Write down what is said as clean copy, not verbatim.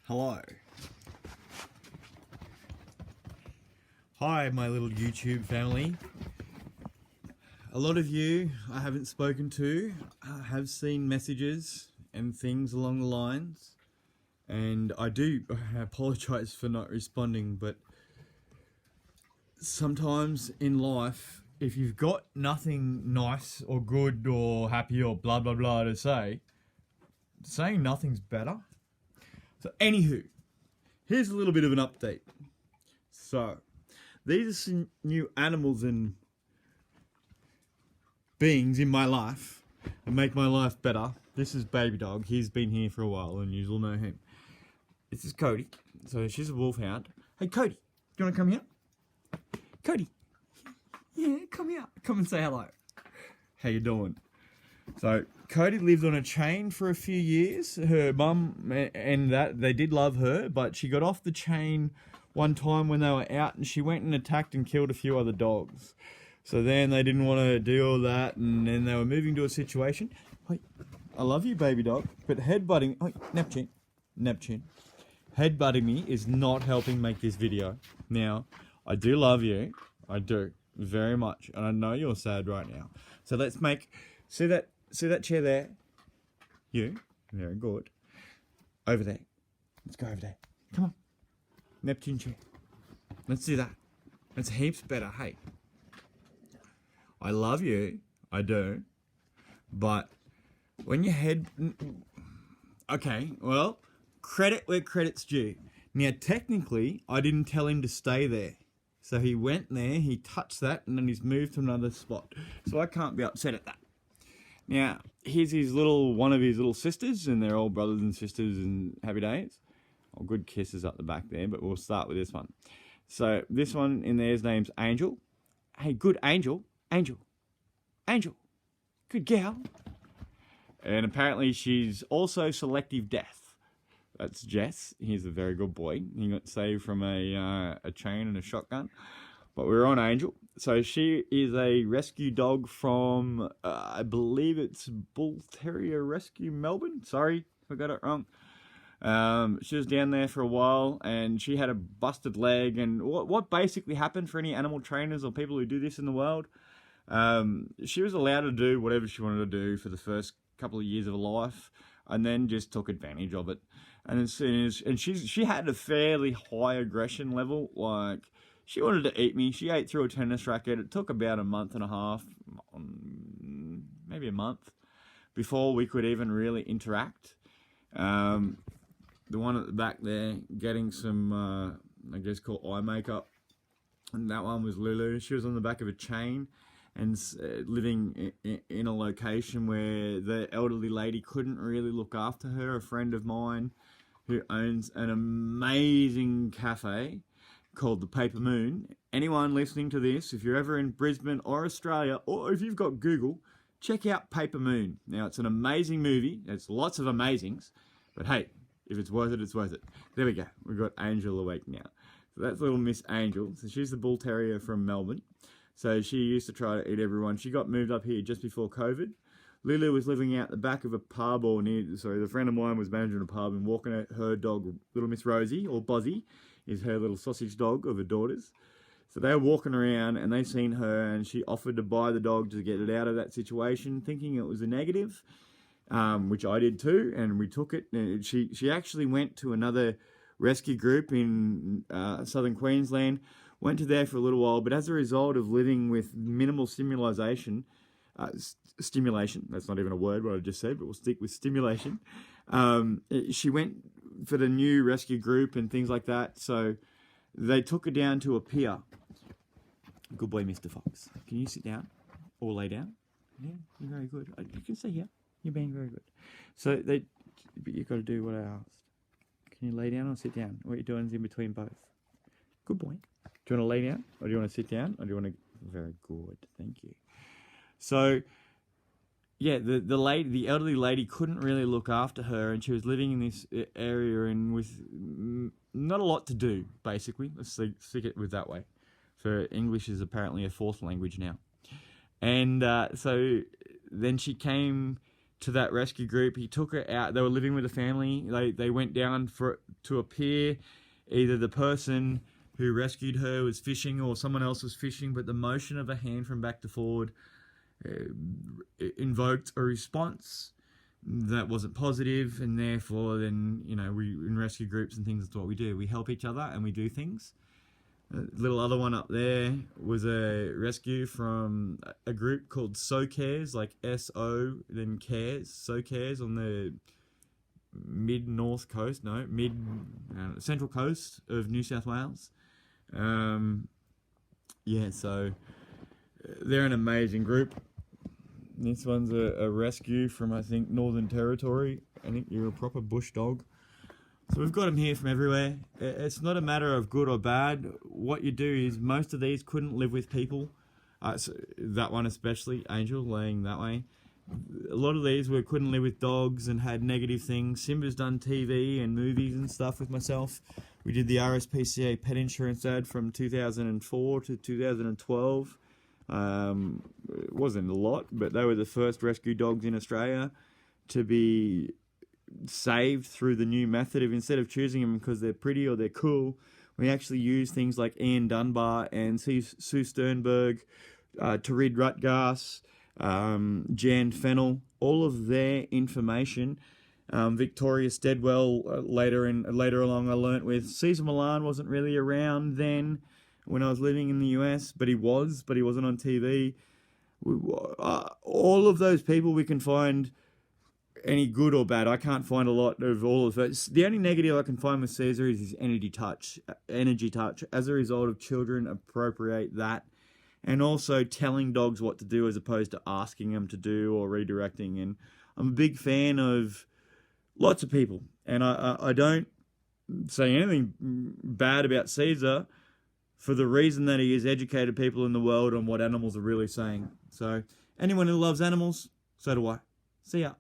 Hello. Hi, my little YouTube family. A lot of you I haven't spoken to have seen messages and things along the lines, and I apologise for not responding, but sometimes in life, if you've got nothing nice or good or happy or blah blah blah to say, saying nothing's better. So anywho, here's a little bit of an update. So, these are some new animals and beings in my life and make my life better. This is Baby Dog. He's been here for a while and you all know him. This is Cody. So she's a wolfhound. Hey Cody, do you want to come here? Cody. Yeah, come here. Come and say hello. How you doing? So Cody lived on a chain for a few years. Her mum and that they did love her, but she got off the chain one time when they were out, and she went and attacked and killed a few other dogs. So then they didn't want to do all that, and then they were moving to a situation. Hey, I love you, Baby Dog, but headbutting. Oh, Neptune. Headbutting me is not helping make this video. Now, I do love you. I do very much, and I know you're sad right now. So let's make. See that chair there? You. Very good. Over there. Let's go over there. Come on. Neptune chair. Let's do that. That's heaps better, hey. I love you. I do. But when your head... Okay, well, credit where credit's due. Now, technically, I didn't tell him to stay there. So he went there, he touched that, and then he's moved to another spot. So I can't be upset at that. Now, here's one of his little sisters, and they're all brothers and sisters and happy days. Oh, good kisses up the back there, but we'll start with this one. So this one in there's name's Angel. Hey, good Angel. Angel. Good gal. And apparently she's also selective death. That's Jess. He's a very good boy. He got saved from a chain and a shotgun. But we're on Angel. So she is a rescue dog from, I believe it's Bull Terrier Rescue Melbourne. Sorry if I got it wrong. She was down there for a while and she had a busted leg. And what basically happened for any animal trainers or people who do this in the world, she was allowed to do whatever she wanted to do for the first couple of years of her life and then just took advantage of it. And as soon as, and she had a fairly high aggression level, like, she wanted to eat me. She ate through a tennis racket. It took about a month and a half, maybe a month, before we could even really interact. The one at the back there getting some, I guess, called eye makeup. And that one was Lulu. She was on the back of a chain and living in a location where the elderly lady couldn't really look after her. A friend of mine who owns an amazing cafe called the Paper Moon. Anyone listening to this, if you're ever in Brisbane or Australia, or if you've got Google, check out Paper Moon. Now, it's an amazing movie. It's lots of amazings. But hey, if it's worth it, it's worth it. There we go. We've got Angel awake now. So that's little Miss Angel. So she's the Bull Terrier from Melbourne. So she used to try to eat everyone. She got moved up here just before COVID. Lulu was living out the back of a pub the friend of mine was managing a pub and walking at her dog, little Miss Rosie, or Buzzy, is her little sausage dog of her daughter's. So they were walking around and they seen her and she offered to buy the dog to get it out of that situation, thinking it was a negative, which I did too, and we took it. And she actually went to another rescue group in southern Queensland, went to there for a little while, but as a result of living with minimal stimulation, that's not even a word, what I just said, but we'll stick with stimulation. She went for the new rescue group and things like that, so they took her down to a pier. Good boy, Mr. Fox. Can you sit down or lay down? Yeah, you're very good. You can stay here. You're being very good. So but you've got to do what I asked. Can you lay down or sit down? What you're doing is in between both. Good boy. Do you want to lay down, or do you want to sit down, or do you want to? Very good. Thank you. So, yeah, the elderly lady couldn't really look after her, and she was living in this area and with not a lot to do, basically. Let's stick it with that way. For English is apparently a fourth language now. And so then she came to that rescue group. He took her out. They were living with a family. They went down to appear. Either the person who rescued her was fishing or someone else was fishing, but the motion of a hand from back to forward invoked a response that wasn't positive, and therefore then, you know, we in rescue groups and things, that's what we do. We help each other and we do things. A little other one up there was a rescue from a group called So Cares, like S-O, then Cares, So Cares, on the central coast of New South Wales. Yeah, so they're an amazing group. This one's a rescue from, I think, Northern Territory. I think you're a proper bush dog. So we've got them here from everywhere. It's not a matter of good or bad. What you do is, most of these couldn't live with people. So that one especially, Angel, laying that way. A lot of these couldn't live with dogs and had negative things. Simba's done TV and movies and stuff with myself. We did the RSPCA pet insurance ad from 2004 to 2012. It wasn't a lot, but they were the first rescue dogs in Australia to be saved through the new method of, instead of choosing them because they're pretty or they're cool, we actually use things like Ian Dunbar and Sue Sternberg, Tarid Rutgas, Jan Fennell, all of their information. Victoria Steadwell, later along I learnt with. Caesar Milan wasn't really around then when I was living in the US, but he wasn't on TV. All of those people we can find, any good or bad. I can't find a lot of all of it. The only negative I can find with Caesar is his energy touch. As a result of children appropriate that, and also telling dogs what to do as opposed to asking them to do or redirecting. And I'm a big fan of lots of people, and I don't say anything bad about Caesar for the reason that he has educated people in the world on what animals are really saying. So anyone who loves animals, so do I. See ya.